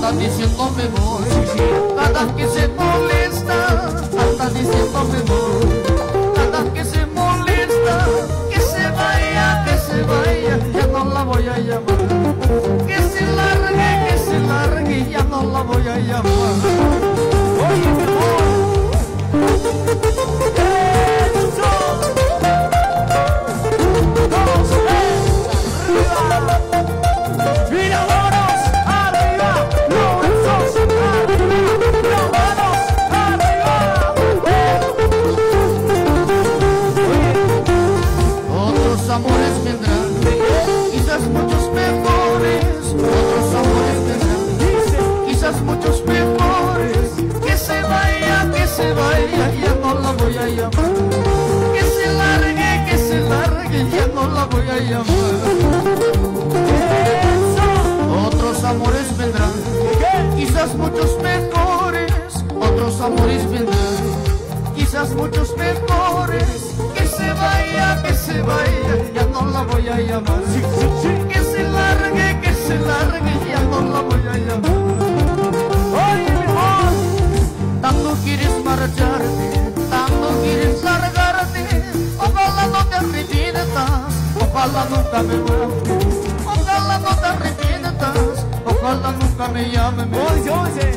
andan diciendo me voy, cada que se molesta, andan diciendo me voy, cada que se molesta, que se vaya, ya no la voy a llamar, que se largue, ya no la voy a llamar. Oye, mi amor. Amores vendrán, quizás muchos mejores, otros amores vendrán, quizás muchos mejores, que se vaya, ya no la voy a llamar, que se largue, ya no la voy a llamar. Otros amores vendrán, quizás muchos mejores, otros amores vendrán, quizás muchos mejores, que se vaya, ya no la voy a llamar. Que se largue, ya no la voy a llamar. Oye, mi amor, tanto quieres marcharte, tanto quieres largarte, ojalá no te arrepientas, ojalá nunca me vuelvas, ojalá no te arrepientas, ojalá nunca me llames. Oye,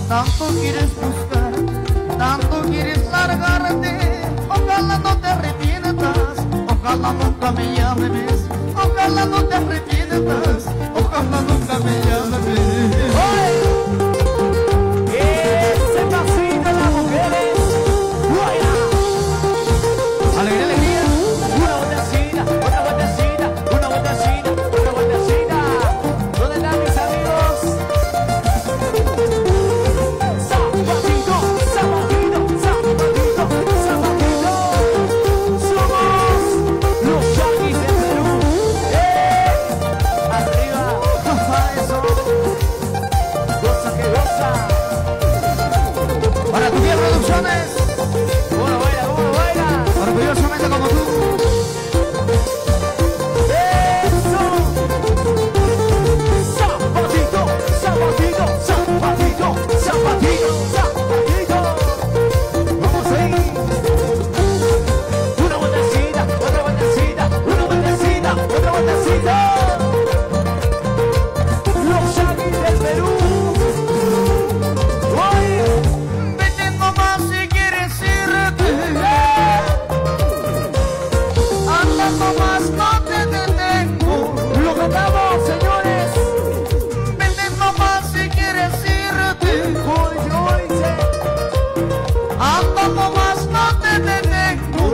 tanto quieres buscar, tanto quieres largarte, ojalá no te arrepientas, ojalá nunca me llames, ojalá no te arrepientas, ojalá nunca me llames. Ese pasito de las mujeres, alegría, alegría. Una vueltecita, otra vueltecita, una vueltecita, otra vueltecita. ¿Dónde están mis amigos? Zapatito, zapatito, zapatito, zapatito. Somos los Yankees del Perú. Arriba, eso. Goza que goza. Para tu Tía Producciones. Uno baila, orgullosamente como tú. Eso. Zapatito, zapatito, zapatito, zapatito, zapatito. Vamos ahí. Una vueltecita, otra vueltecita, una vueltecita, otra vueltecita. Los Yankees del Perú. Vete nomás si quieres irte. Anda nomás, no te detengo. Lo cantamos, señores. Vete nomás si quieres irte. Anda nomás, no te detengo.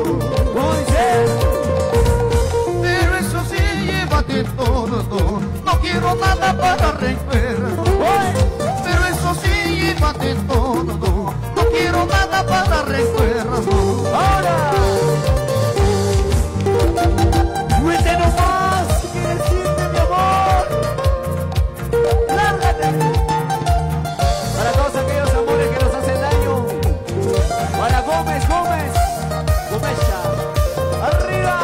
Pero eso sí, llévate todo. No quiero nada para recuerdo. Pero eso sí, llévate todo. No quiero nada para recuerdo. Ahora, vete nomás si quieres irte, mi amor. Lárgate. Para todos aquellos amores que nos hacen daño. Para Gómez, arriba.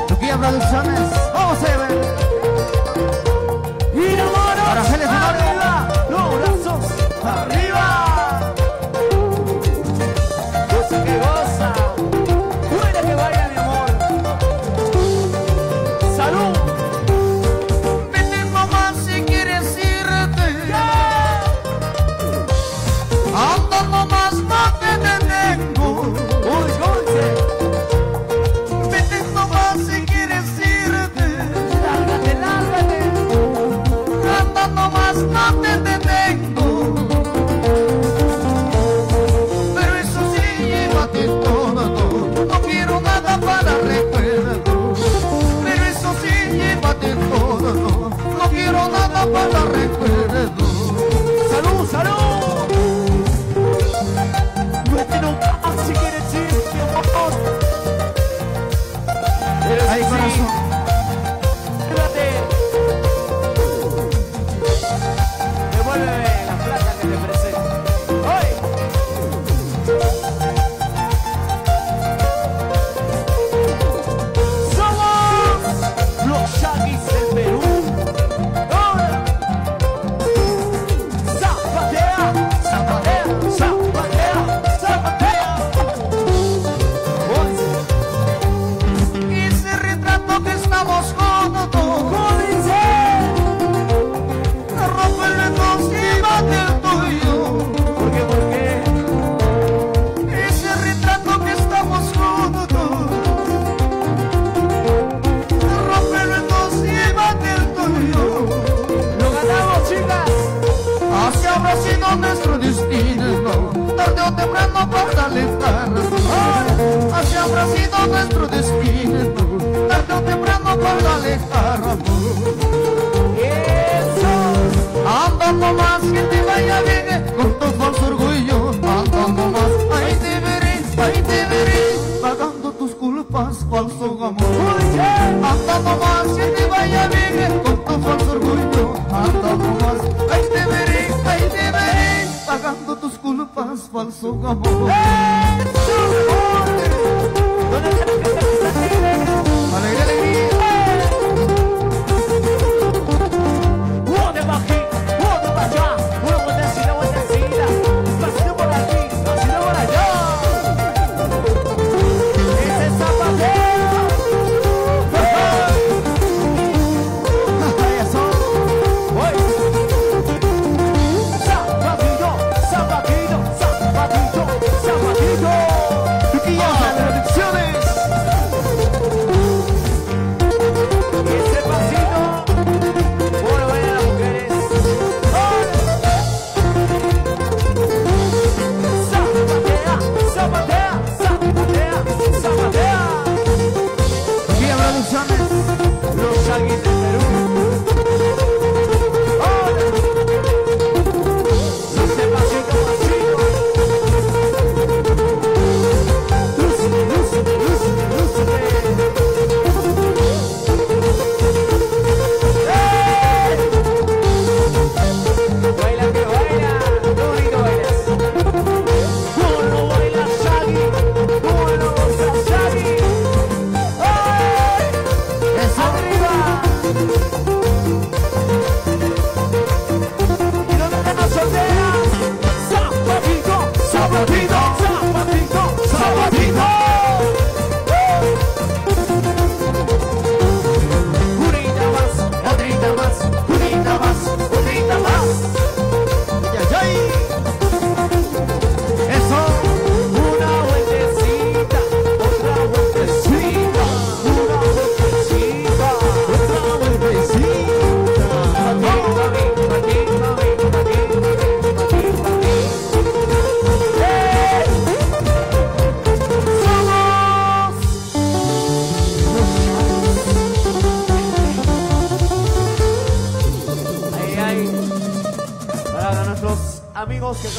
Tuquía Producciones, vamos a ver. Y vámonos. Para Félix arriba, los brazos arriba. Goza que goza, buena que vaya, mi amor. Salud. Vete nomás si quieres irte. Anda nomás, no te detengo. Vete nomás si quieres irte. Lárgate, lárgate. Anda nomás, no te detengo. Pero eso sí, llévate todo. No quiero nada para recuerdo. Pero eso sí, llévate todo. No quiero nada para recuerdo. ¡Salud, salud! Vete nomás si quieres irte, mi amor. Ay, corazón. Lárgate. Devuélveme la plata que te presento. ¡Hoy! Somos los Yankees del Perú. ¡Ahora! nuestro destino, tarde o temprano para alejar amor. Eso. Anda nomás que te vaya bien con tu falso orgullo. Anda nomás, ahí te veré, pagando tus culpas, falso amor. Anda nomás que te vaya bien con tu falso orgullo. Anda nomás, ahí te veré, pagando tus culpas, falso amor. Alegría, alegría. Los Shaggy del Perú. Ese pasito, pasito. Baila que baila, qué bonito bailas. ¿Cómo no baila Shaggy? ¿Cómo no goza Shaggy? ¡Arriba! ¿Y dónde están las solteras? ¡Zapatito! ¡Zapatito! ¡Zapatito! ¡Zapatito! Unita más, otrita más, unita más, otrita más. ¡Yay! Eso. Una vueltecita, otra vueltecita, una vueltecita. Para nuestros amigos que